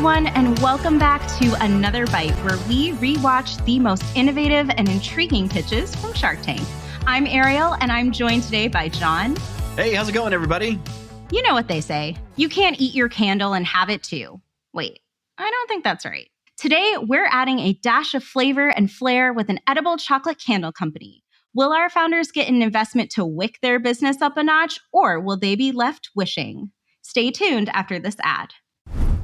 everyone, and welcome back to another Bite, where we rewatch the most innovative and intriguing pitches from Shark Tank. I'm Ariel, and I'm joined today by Jon. Hey, how's it going, everybody? You know what they say. You can't eat your candle and have it too. Wait, I don't think that's right. Today, we're adding a dash of flavor and flair with an edible chocolate candle company. Will our founders get an investment to wick their business up a notch, or will they be left wishing? Stay tuned after this ad.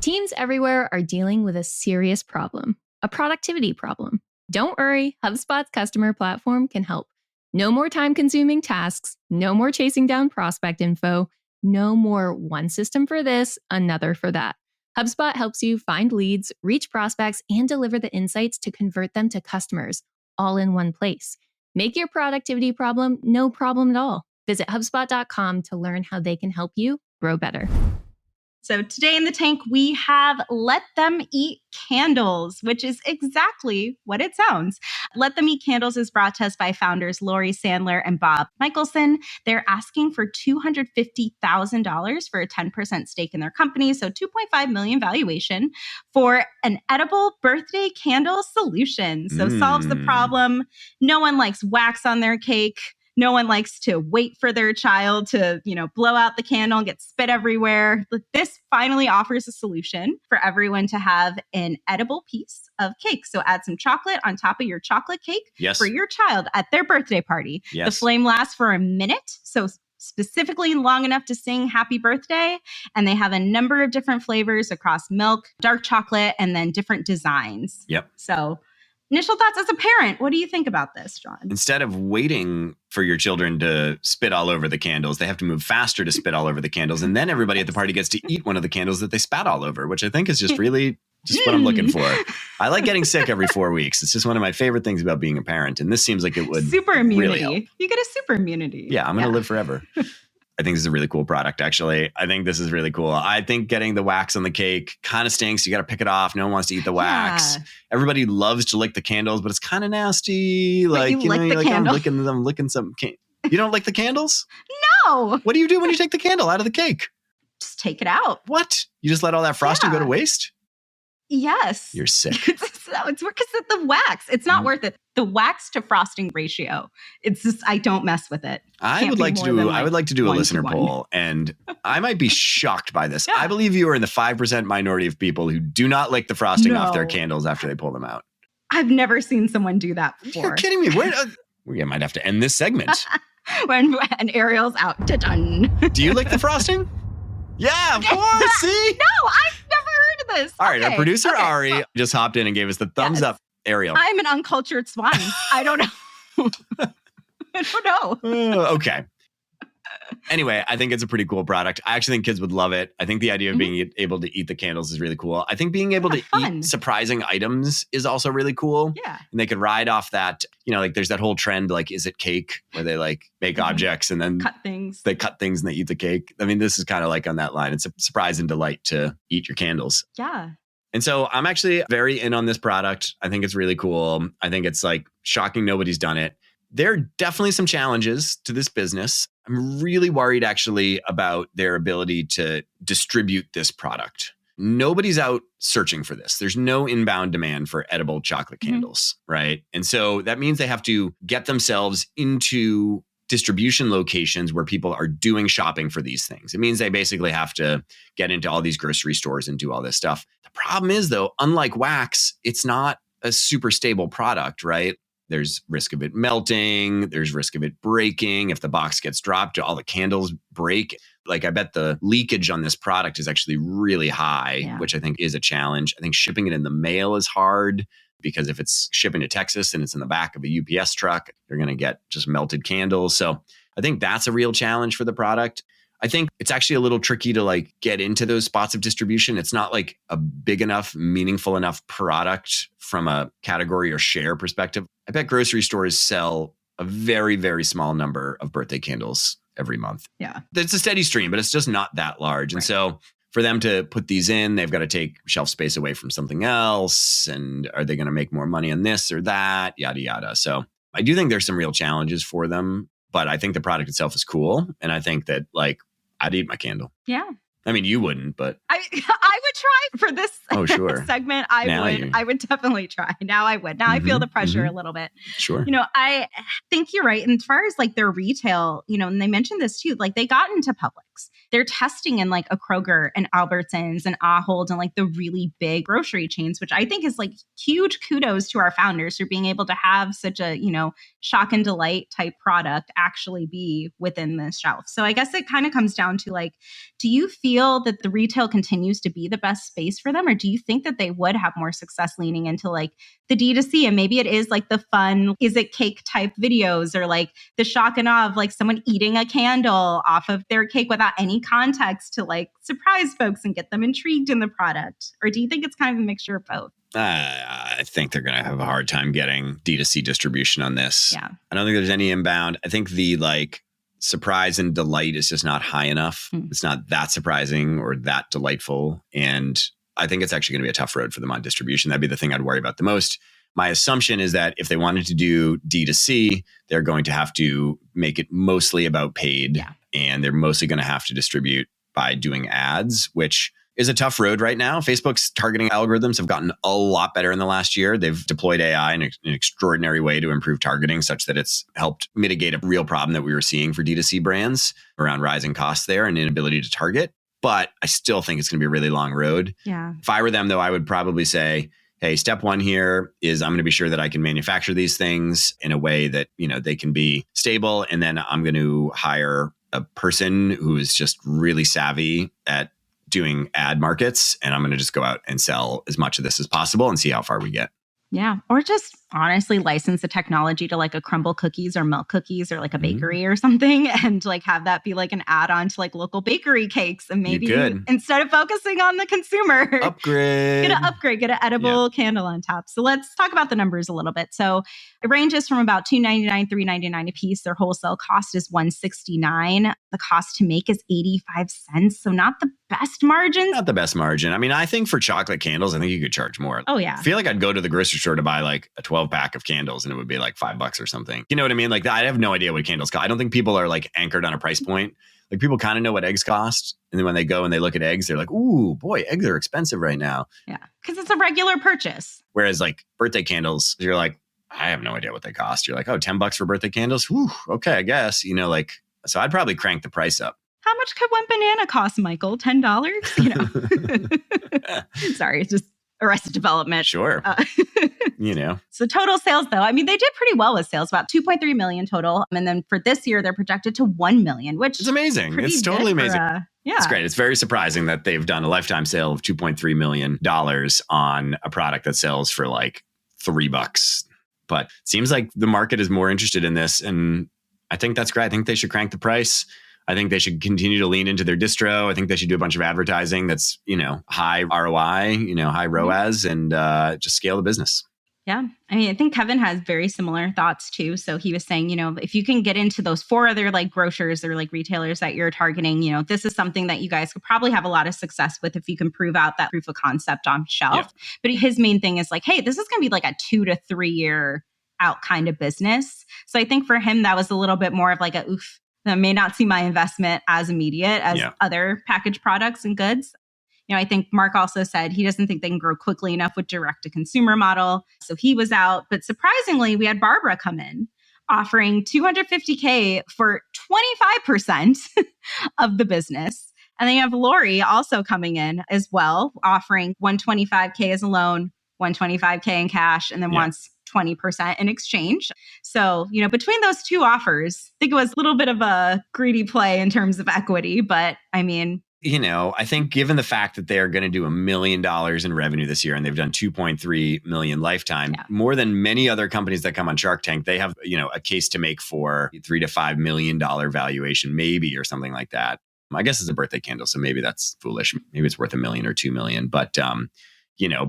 Teams everywhere are dealing with a serious problem, a productivity problem. Don't worry, HubSpot's customer platform can help. No more time-consuming tasks, no more chasing down prospect info, no more one system for this, another for that. HubSpot helps you find leads, reach prospects, and deliver the insights to convert them to customers, all in one place. Make your productivity problem no problem at all. Visit HubSpot.com to learn how they can help you grow better. So today in the tank, we have Let Them Eat Candles, which is exactly what it sounds. Let Them Eat Candles is brought to us by founders Lori Sandler and Bob Michelson. They're asking for $250,000 for a 10% stake in their company, so $2.5 million valuation for an edible birthday candle solution. So solves the problem. No one likes wax on their cake. No one likes to wait for their child to, blow out the candle and get spit everywhere. But this finally offers a solution for everyone to have an edible piece of cake. So add some chocolate on top of your chocolate cake for your child at their birthday party. Yes. The flame lasts for a minute, so specifically long enough to sing happy birthday. And they have a number of different flavors across milk, dark chocolate, and then different designs. Yep. So initial thoughts as a parent, what do you think about this, Jon? Instead of waiting for your children to spit all over the candles, they have to move faster to spit all over the candles. And then everybody at the party gets to eat one of the candles that they spat all over, which I think is just really just what I'm looking for. I like getting sick every 4 weeks. It's just one of my favorite things about being a parent. And this seems like it would super immunity. Really help. You get a super immunity. Yeah, I'm going to live forever. I think this is a really cool product, actually. I think this is really cool. I think getting the wax on the cake kind of stinks. You got to pick it off. No one wants to eat the wax. Yeah. Everybody loves to lick the candles, but it's kind of nasty. Wait, you lick the candle? I'm licking some You don't lick the candles? No. What do you do when you take the candle out of the cake? Just take it out. What? You just let all that frosting go to waste? Yes. You're sick. It's because of the wax. It's not worth it. The wax to frosting ratio. It's just, I don't mess with it. I would like to do a listener poll, and I might be shocked by this. Yeah. I believe you are in the 5% minority of people who do not lick the frosting off their candles after they pull them out. I've never seen someone do that before. You're kidding me. We might have to end this segment. when Ariel's out. Done. Do you lick the frosting? Yeah, of course. See? No, I've never heard of this. All right, our producer Arie just hopped in and gave us the thumbs up. Ariel. I'm an uncultured swine. I don't know. I don't know. Okay. Anyway, I think it's a pretty cool product. I actually think kids would love it. I think the idea of being able to eat the candles is really cool. I think being able to eat surprising items is also really cool. Yeah. And they could ride off that, there's that whole trend, is it cake? Where they make objects and then cut things. They cut things and they eat the cake. I mean, this is kind of on that line. It's a surprise and delight to eat your candles. Yeah. And so I'm actually very in on this product. I think it's really cool. I think it's shocking nobody's done it. There are definitely some challenges to this business. I'm really worried actually about their ability to distribute this product. Nobody's out searching for this. There's no inbound demand for edible chocolate candles, right? And so that means they have to get themselves into distribution locations where people are doing shopping for these things. It means they basically have to get into all these grocery stores and do all this stuff. The problem is, though, unlike wax, it's not a super stable product, right? There's risk of it melting. There's risk of it breaking. If the box gets dropped, all the candles break. I bet the leakage on this product is actually really high, which I think is a challenge. I think shipping it in the mail is hard because if it's shipping to Texas and it's in the back of a UPS truck, you're going to get just melted candles. So I think that's a real challenge for the product. I think it's actually a little tricky to get into those spots of distribution. It's not a big enough, meaningful enough product from a category or share perspective. I bet grocery stores sell a very, very small number of birthday candles every month. Yeah. It's a steady stream, but it's just not that large. And so for them to put these in, they've got to take shelf space away from something else. And are they going to make more money on this or that? Yada, yada. So I do think there's some real challenges for them, but I think the product itself is cool. And I think that I'd eat my candle. Yeah. I mean, you wouldn't, but I would try for this oh, sure. segment. I would definitely try. Now I would. Now I feel the pressure a little bit. Sure. I think you're right. And as far as like their retail, and they mentioned this too, like they got into Publix. They're testing in like a Kroger and Albertsons and Ahold and like the really big grocery chains, which I think is like huge kudos to our founders for being able to have such a, shock and delight type product actually be within the shelf. So I guess it kind of comes down to like, do you feel that the retail continues to be the best space for them? Or do you think that they would have more success leaning into like the D2C? And maybe it is like the fun, is it cake type videos or like the shock and awe of like someone eating a candle off of their cake without any context to like surprise folks and get them intrigued in the product? Or do you think it's kind of a mixture of both? I think they're going to have a hard time getting D2C distribution on this. Yeah. I don't think there's any inbound. I think the like surprise and delight is just not high enough. It's not that surprising or that delightful. And I think it's actually going to be a tough road for them on distribution. That'd be the thing I'd worry about the most. My assumption is that if they wanted to do D2C, they're going to have to make it mostly about paid. Yeah. And they're mostly going to have to distribute by doing ads, which is a tough road right now. Facebook's targeting algorithms have gotten a lot better in the last year. They've deployed AI in an extraordinary way to improve targeting such that it's helped mitigate a real problem that we were seeing for D2C brands around rising costs there and inability to target. But I still think it's going to be a really long road. Yeah. If I were them, though, I would probably say, hey, step one here is I'm going to be sure that I can manufacture these things in a way that, they can be stable. And then I'm going to hire a person who is just really savvy at doing ad markets. And I'm going to just go out and sell as much of this as possible and see how far we get. Yeah. Or just honestly license the technology to like a Crumble Cookies or Milk Cookies or like a bakery or something and like have that be like an add-on to like local bakery cakes. And maybe instead of focusing on the consumer, get an edible candle on top. So let's talk about the numbers a little bit. So it ranges from about $2.99, $3.99 a piece. Their wholesale cost is $1.69. The cost to make is 85 cents. So not the best margins. Not the best margin. I mean, I think for chocolate candles, I think you could charge more. Oh, yeah. I feel like I'd go to the grocery store to buy like a 12 pack of candles and it would be like $5 or something. You know what I mean? Like I have no idea what candles cost. I don't think people are like anchored on a price point. Like people kind of know what eggs cost. And then when they go and they look at eggs, they're like, ooh, boy, eggs are expensive right now. Yeah. Because it's a regular purchase. Whereas like birthday candles, you're like, I have no idea what they cost. You're like, oh, $10 for birthday candles? Whew, okay, I guess. So I'd probably crank the price up. How much could one banana cost, Michael? $10? Sorry, it's just Arrested Development. Sure. So total sales, though, I mean, they did pretty well with sales, about 2.3 million total. And then for this year, they're projected to 1 million, which it's amazing. It's totally amazing. It's great. It's very surprising that they've done a lifetime sale of $2.3 million on a product that sells for like $3. But it seems like the market is more interested in this. And I think that's great. I think they should crank the price. I think they should continue to lean into their distro. I think they should do a bunch of advertising that's, high ROI, high ROAS, and just scale the business. Yeah. I mean, I think Kevin has very similar thoughts too. So he was saying, if you can get into those 4 other like grocers or like retailers that you're targeting, this is something that you guys could probably have a lot of success with if you can prove out that proof of concept on shelf. Yeah. But his main thing is like, hey, this is going to be like a 2 to 3 year out kind of business. So I think for him, that was a little bit more of like a oof. I may not see my investment as immediate as other packaged products and goods. I think Mark also said he doesn't think they can grow quickly enough with direct-to-consumer model. So he was out. But surprisingly, we had Barbara come in offering $250K for 25% of the business. And then you have Lori also coming in as well, offering $125K as a loan, $125K in cash, and then wants 20% in exchange. So, between those two offers, I think it was a little bit of a greedy play in terms of equity. But I mean, I think given the fact that they are going to do $1 million in revenue this year and they've done 2.3 million lifetime, more than many other companies that come on Shark Tank, they have, a case to make for $3 to $5 million valuation, maybe, or something like that. I guess it's a birthday candle, so maybe that's foolish. Maybe it's worth $1 million or $2 million. But,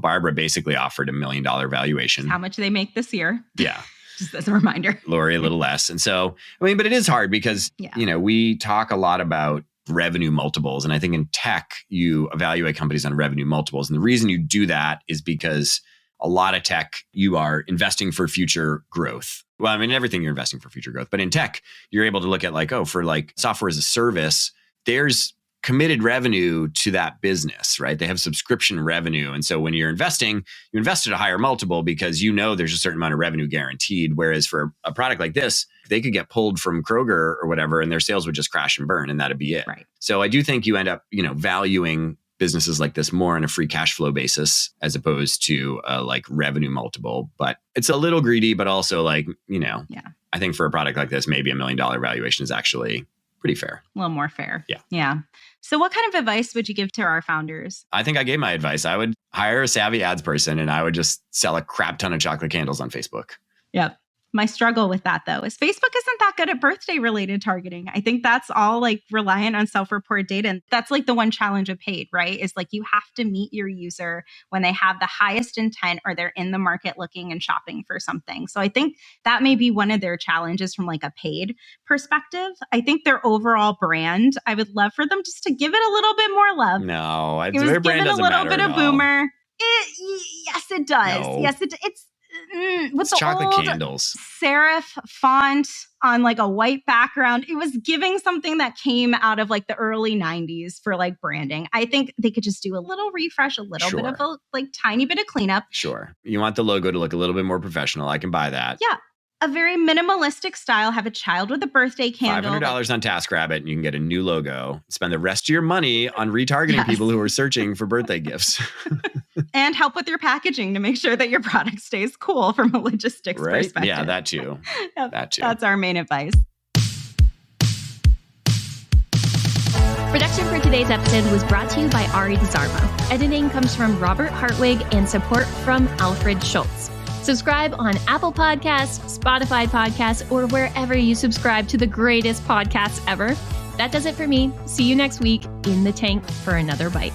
Barbara basically offered $1 million valuation. How much they make this year. Yeah. Just as a reminder. Lori, a little less. And so, but it is hard because, we talk a lot about revenue multiples. And I think in tech, you evaluate companies on revenue multiples. And the reason you do that is because a lot of tech, you are investing for future growth. Well, I mean, everything you're investing for future growth. But in tech, you're able to look at like, for like software as a service, there's committed revenue to that business, right? They have subscription revenue. And so when you're investing, you invest at a higher multiple because you know there's a certain amount of revenue guaranteed. Whereas for a product like this, they could get pulled from Kroger or whatever, and their sales would just crash and burn, and that'd be it. Right. So I do think you end up, valuing businesses like this more on a free cash flow basis as opposed to a like revenue multiple. But it's a little greedy, but also like, I think for a product like this, maybe $1 million valuation is actually pretty fair. A little more fair. Yeah. Yeah. So what kind of advice would you give to our founders? I think I gave my advice. I would hire a savvy ads person and I would just sell a crap ton of chocolate candles on Facebook. Yep. My struggle with that, though, is Facebook isn't that good at birthday related targeting. I think that's all like reliant on self-report data. And that's like the one challenge of paid, right? Is like you have to meet your user when they have the highest intent or they're in the market looking and shopping for something. So I think that may be one of their challenges from like a paid perspective. I think their overall brand, I would love for them just to give it a little bit more love. No, their brand doesn't matter. A little bit of boomer. Yes, it does. No. Yes, it's with the chocolate old candles serif font on like a white background. It was giving something that came out of like the early 90s for like branding. I think they could just do a little refresh, a little bit of a like tiny bit of cleanup. Sure. You want the logo to look a little bit more professional. I can buy that. Yeah. A very minimalistic style. Have a child with a birthday candle. $500 on TaskRabbit and you can get a new logo. Spend the rest of your money on retargeting people who are searching for birthday gifts. And help with your packaging to make sure that your product stays cool from a logistics perspective. Yeah, that too. Yep, that too. That's our main advice. Production for today's episode was brought to you by Arie Desormeaux. Editing comes from Robert Hartwig and support from Alfred Schulz. Subscribe on Apple Podcasts, Spotify Podcasts, or wherever you subscribe to the greatest podcasts ever. That does it for me. See you next week in the tank for another bite.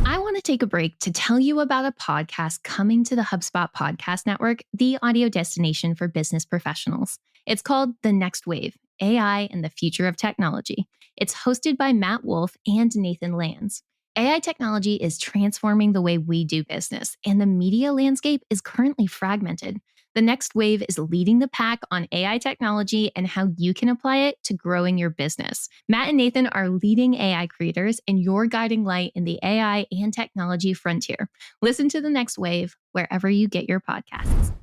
I want to take a break to tell you about a podcast coming to the HubSpot Podcast Network, the audio destination for business professionals. It's called The Next Wave, AI and the Future of Technology. It's hosted by Matt Wolf and Nathan Lands. AI technology is transforming the way we do business, and the media landscape is currently fragmented. The Next Wave is leading the pack on AI technology and how you can apply it to growing your business. Matt and Nathan are leading AI creators and your guiding light in the AI and technology frontier. Listen to The Next Wave wherever you get your podcasts.